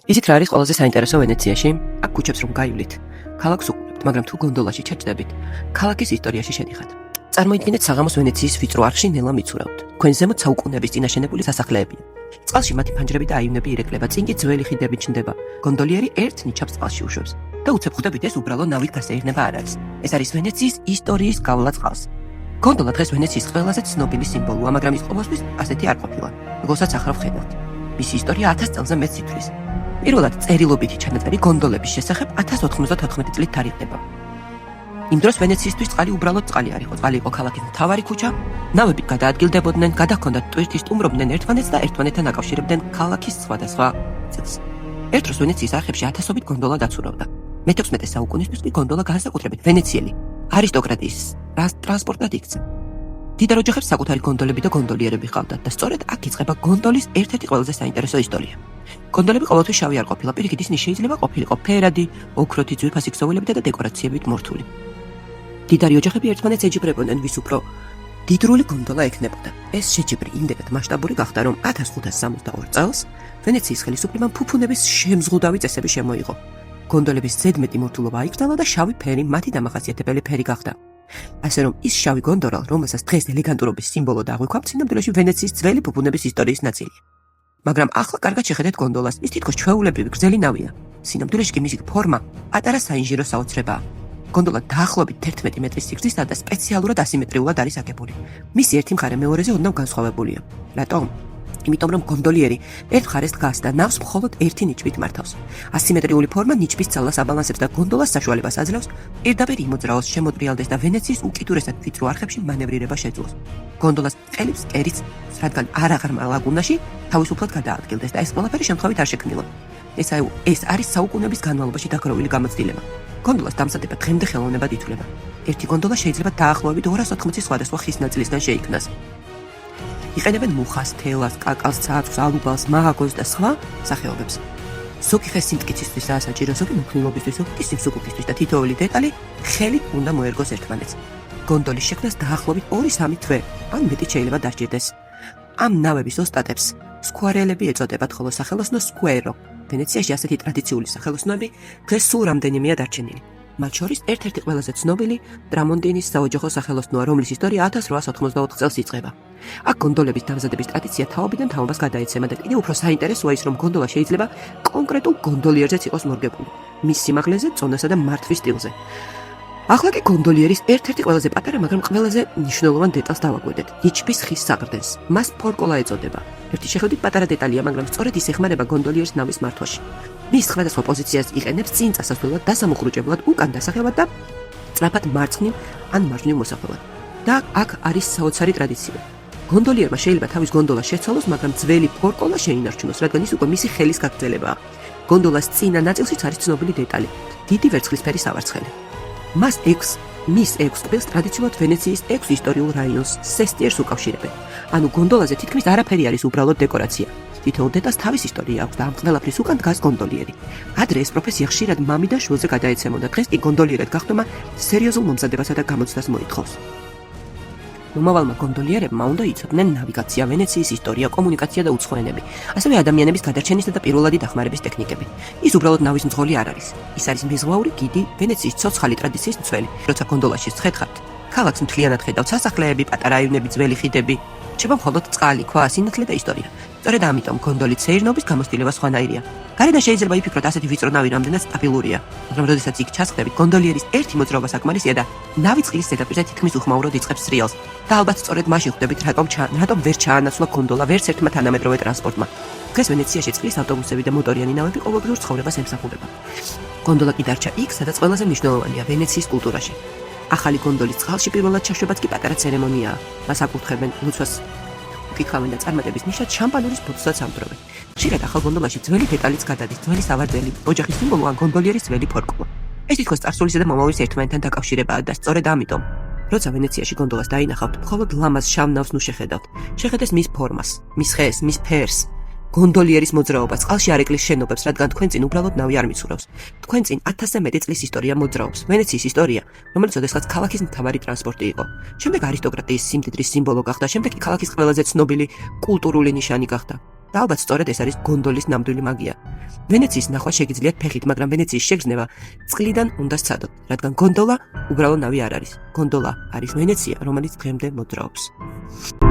იცით რა არის ყველაზე საინტერესო ვენეციაში? აქ ქუჩებს რომ გაივლით, ქალაქს უყურებთ, მაგრამ თუ გონდოლაში ჩაჭდებით, ქალაქის ისტორიაში შედიხართ. წარმოიდგინეთ საღამოს ვენეციის ვიწრო არხში ნელა მიცურავთ. თქვენ ზემოთ საუკუნეების წინ აშენებული სასახლეებია. წყალში მათი ფანჯრები და აივნები ირეკლება, წინ კი ძველი ხიდები ჩნდება. გონდოლიერი ერთ ნიჩაბს წყალში უშვებს. და უცებ ხვდებით ეს უბრალო ნავით გასეირნება არ არის. ეს არის ვენეციის ისტორიის გავლა წყალს. გონდოლა დღეს ვენეციის ყველაზე ცნობილი სიმბოლოა, მაგრამ ის ყოველთვის ასეთი არ ყოფილა. როგორცაც ახლა ვხედავთ. მისი ისტორია 1000 წელზე მეტს ითვლის. პირველად წერილობითი ჩანაწერი გონდოლების შესახებ 1094 წლით თარიღდება. იმ დროს ვენეციისთვის წყალი უბრალოდ წყალი არ იყო, წყალი იყო ქალაქის მთავარი ქუჩა, ნავები გადაადგილდებოდნენ, გადაჰქონდათ ტვირთი, სტუმრობდნენ ერთმანეთს და ერთმანეთთან აკავშირებდნენ ქალაქის სხვადასხვა წელს. ერთ დროს ვენეციის არხებში ათასობით გონდოლა დაცურავდა. მე-16 საუკუნისთვის კი გონდოლა განსაკუთრებით ვენეციელი არისტოკრატიის ტრანსპორტად იქცა. დიდარ ოჯახებს საკუთარი გონდოლები და გონდოლიერები ჰყავდათ და სწორედ აქ იწყება გონდოლის ერთ-ერთი ყველაზე საინტერესო ისტორია. გონდოლები ყოველთვის შავი არ ყოფილა, პირიქით ისინი შეიძლება ყოფილიყო ფერადი, ოქროთი, ძვირფასი ქსოვილებით და დეკორაციებით მორთული. დიდარი ოჯახები ერთმანეთს ეჯიბრებოდნენ, ვის უფრო დიდრული გონდოლა ექნებოდა. ეს შეჯიბრი იმდენად მასშტაბური გახდა, რომ 1562 წელს ვენეციის ხელისუფლებამ ფუფუნების შემზღუდავი წესები შემოიღო. გონდოლების ზედმეტი მორთულობა აიკრძალა და შავი ფერი მათი დამახასიათებელი ფერი გახდა. ასე რომ ის შავი გონდოლა, რომელსაც დღეს ელეგანტურობის სიმბოლოდ აღვიქვამთ, სინამდვილეში ვენეციის ძველი ფუფუნების ისტორიის ნაწილია. მაგრამ ახლა კარგად შეხედეთ გონდოლას, ის თითქოს ჩვეულებრივი გრძელი ნავია. სინამდვილეში კი მისი ფორმა პატარა საინჟირო საოცრებაა. გონდოლა დაახლოებით 11 მეტრის სიგრძისაა და სპეციალურად ასიმეტრიულად არის აგებული. მისი ერთი მხარე მეორეზე ოდნავ განსხვავებულია. რატომ? იმიტომ რომ გონდოლიერი ერთ მხარეს დგას და ნავს მხოლოდ ერთი ნიჩბით მართავს. ასიმეტრიული ფორმა ნიჩბის ძალას აბალანსებს და გონდოლას საშუალებას აძლევს პირდაპირ იმოძრაოს, შემოტრიალდეს და ვენეციის უკიდურესად ვიწრო არხებში მანევრირება შეძლოს. გონდოლას ყელებს კერიც, რადგან არაღრმა ლაგუნაში თავისუფლად გადაადგილდეს და ეს ყველაფერი შემთხვევით არ შექმნილა. ეს არის საუკუნეების განმავლობაში დაგროვილი გამოცდილება. გონდოლას დამზადება დღემდე ხელოვნებად ითვლება. ერთი გონდოლა შეიძლება დაახლოებით 280 სხვადასხვა ხის ნაწილისგან შეიქმნას. იყენებენ მუხას, თელას, კაკალს, ცაცხვს, ალუბალს, მაღაგოს და სხვა სახეობებს. ზოგი ხე სიმტკიცისთვის საჭირო, ზოგი მოქნილობისთვის, ზოგი სიმსუქისთვის და თითოეული დეტალი ხელით უნდა მოერგოს ერთმანეთს. გონდოლის შექმნას დაახლოებით 2-3 თვე, ან მეტი შეიძლება დასჭირდეს. ამ ნავების ოსტატებს სკუარელები ეწოდებათ, ხოლო სახელოსნო სკუერო. ვენეციაში ასეთი ტრადიციული სახელოსნოები დღეს სულ რამდენიმეა დარჩენილი. მათ შორის ერთ-ერთი ყველაზე ცნობილი ტრამონტინის საოჯახო სახელოსნოა, რომლის ისტორია 1884 წელს იწყება. აქ გონდოლების დამზადების ტრადიცია თაობიდან თაობას გადაეცემა და კიდევ უფრო საინტერესოა ის, რომ გონდოლა შეიძლება კონკრეტულ გონდოლიერზეც იყოს მორგებული, მის სიმაღლეზე, წონასა და მართვის სტილზე. ახლა კი გონდოლიერის ერთ-ერთი ყველაზე პატარა, მაგრამ ყველაზე მნიშვნელოვან დეტალს დავაკვირდეთ, ნიჩბის ხის საყრდენს. მას ფორკოლა ეწოდება. ერთი შეხედვით პატარა დეტალია, მაგრამ სწორედ ის ეხმარება გონდოლიერის ნავის მართვაში. მის სხვადასხვა პოზიციას იყენებს წინ წასასვლელად და სამუხრუჭებლად, უკან დასახელად და სწრაფად მარცხნივ ან მარჯვნივ მოსახვევად. და აქ არის საოცარი ტრადიცია. გონდოლიერმა შეიძლება თავის გონდოლა შეცვალოს, მაგრამ ძველი ფორკოლა შეინარჩუნოს, რადგან ის უკვე მისი ხელის გაგრძელებაა. გონდოლას წინა ნაწილშიც არის ცნობილი დეტალი, დიდი ვერცხლისფერი სავარცხელი. მის 6 კბილს ტრადიციულად ვენეციის 6 ისტორიულ რაიონს სესტიერს უკავშირებენ. ანუ გონდოლაზე თითქმის არაფერი არის უბრალოდ დეკორაცია. თითოეულ დეტალს თავის ისტორია აქვს და ამ ყველაფრის უკან დგას გონდოლიერი. ადრე ეს პროფესია ხშირად მამი და შვილზე გადაეცემოდა, დღეს კი გონდოლიერად გახდომა სერიოზულ მომზადებასა და გამოცდას მოითხოვს. მომავალმა გონდოლიერებმა უნდა იცოდნენ ნავიგაცია, ვენეციის ისტორია, კომუნიკაცია და უცხოენები, ასევე ადამიანების გადარჩენისა და პირველადი დახმარების ტექნიკები. ის უბრალოდ ნავის მძღოლი არ არის. ის არის მეზღვაური გიდი, ვენეციის ცოცხალი ტრადიციის მცველი. როცა გონდოლაში შეხედხართ, ქალაქს მთლიანად ხედავთ, სასახლეები, პატარა აივნები, ძველი ხიდები, რჩება მხოლოდ წყალი, ქვა, სინათლე და ისტორია. სწორედ ამიტომ გონდოლით სეირნობის გამოცდილება სხვანაირია. გარედან შეიძლება იფიქროთ, ასეთი ვიწრო ნავი რამდენად სტაბილურია, მაგრამ როდესაც იქ ჩასხდებით, გონდოლიერის ერთი მოძრაობა საკმარისია და ნავი წყლის ზედაპირზე თითქმის უხმაუროდ იწყებს სრიალს. და ალბათ სწორედ მაშინ ხვდებით, რატომ ვერ ჩაანაცვლა გონდოლა ვერც ერთმა თანამედროვე ტრანსპორტმა. დღეს ვენეციაში წყლის ავტობუსები და მოტორიანი ნავები ყოველდღიურ ცხოვრებას ემსახურება. გონდოლა კი დარჩა იქ, სადაც ყველაზე მნიშვნელოვანია ვენეციის კულტურაში. ახალი გონდოლის წყალში პირველად ჩაშვებაც კი პატარა ცერემონიაა. მას აკურთხებენ ლოცვას, უკითხავენ და წარმატების ნიშნად შამპანურის ბოთლსაც ამტვრევენ. ხშირად ახალ გონდოლაში ძველი დეტალიც გადადის, ძველი სავარძელი, ოჯახის სიმბოლო ან გონდოლიერის ძველი ფორკოლა. ეს თითქოს წარსულისა და მომავლის ერთმანეთთან დაკავშირებაა და სწორედ ამიტომ, როცა ვენეციაში გონდოლას დაინახავთ, მხოლოდ ლამაზ შავ ნავს ნუ შეხედავთ. შეხედეს მის ფორმას, მის ხეს, მის ფერს. გონდოლიერის მოძრაობას, წყალში არ ეკლის შენობებს, რადგან თქვენ წინ უბრალოდ ნავი არ მიცურავს. თქვენ წინ 1000-ზე მეტი წლის ისტორია მოძრაობს. ვენეციის ისტორია, რომელიც ოდესღაც ქალაქის მთავარი ტრანსპორტი იყო. შემდეგ არისტოკრატიის სიმდიდრის სიმბოლო გახდა, შემდეგ კი ქალაქის ყველაზე ცნობილი კულტურული ნიშანი გახდა. და ალბათ სწორედ ეს არის გონდოლის ნამდვილი მაგია. ვენეციის ნახვა შეგიძლიათ ფეხით, მაგრამ ვენეციის შეგრძნება წყლიდან უნდა სცადოთ, რადგან გონდოლა უბრალო ნავი არ არის. გონდოლა არის ვენეცია, რომელიც დღემდე მოძრაობს.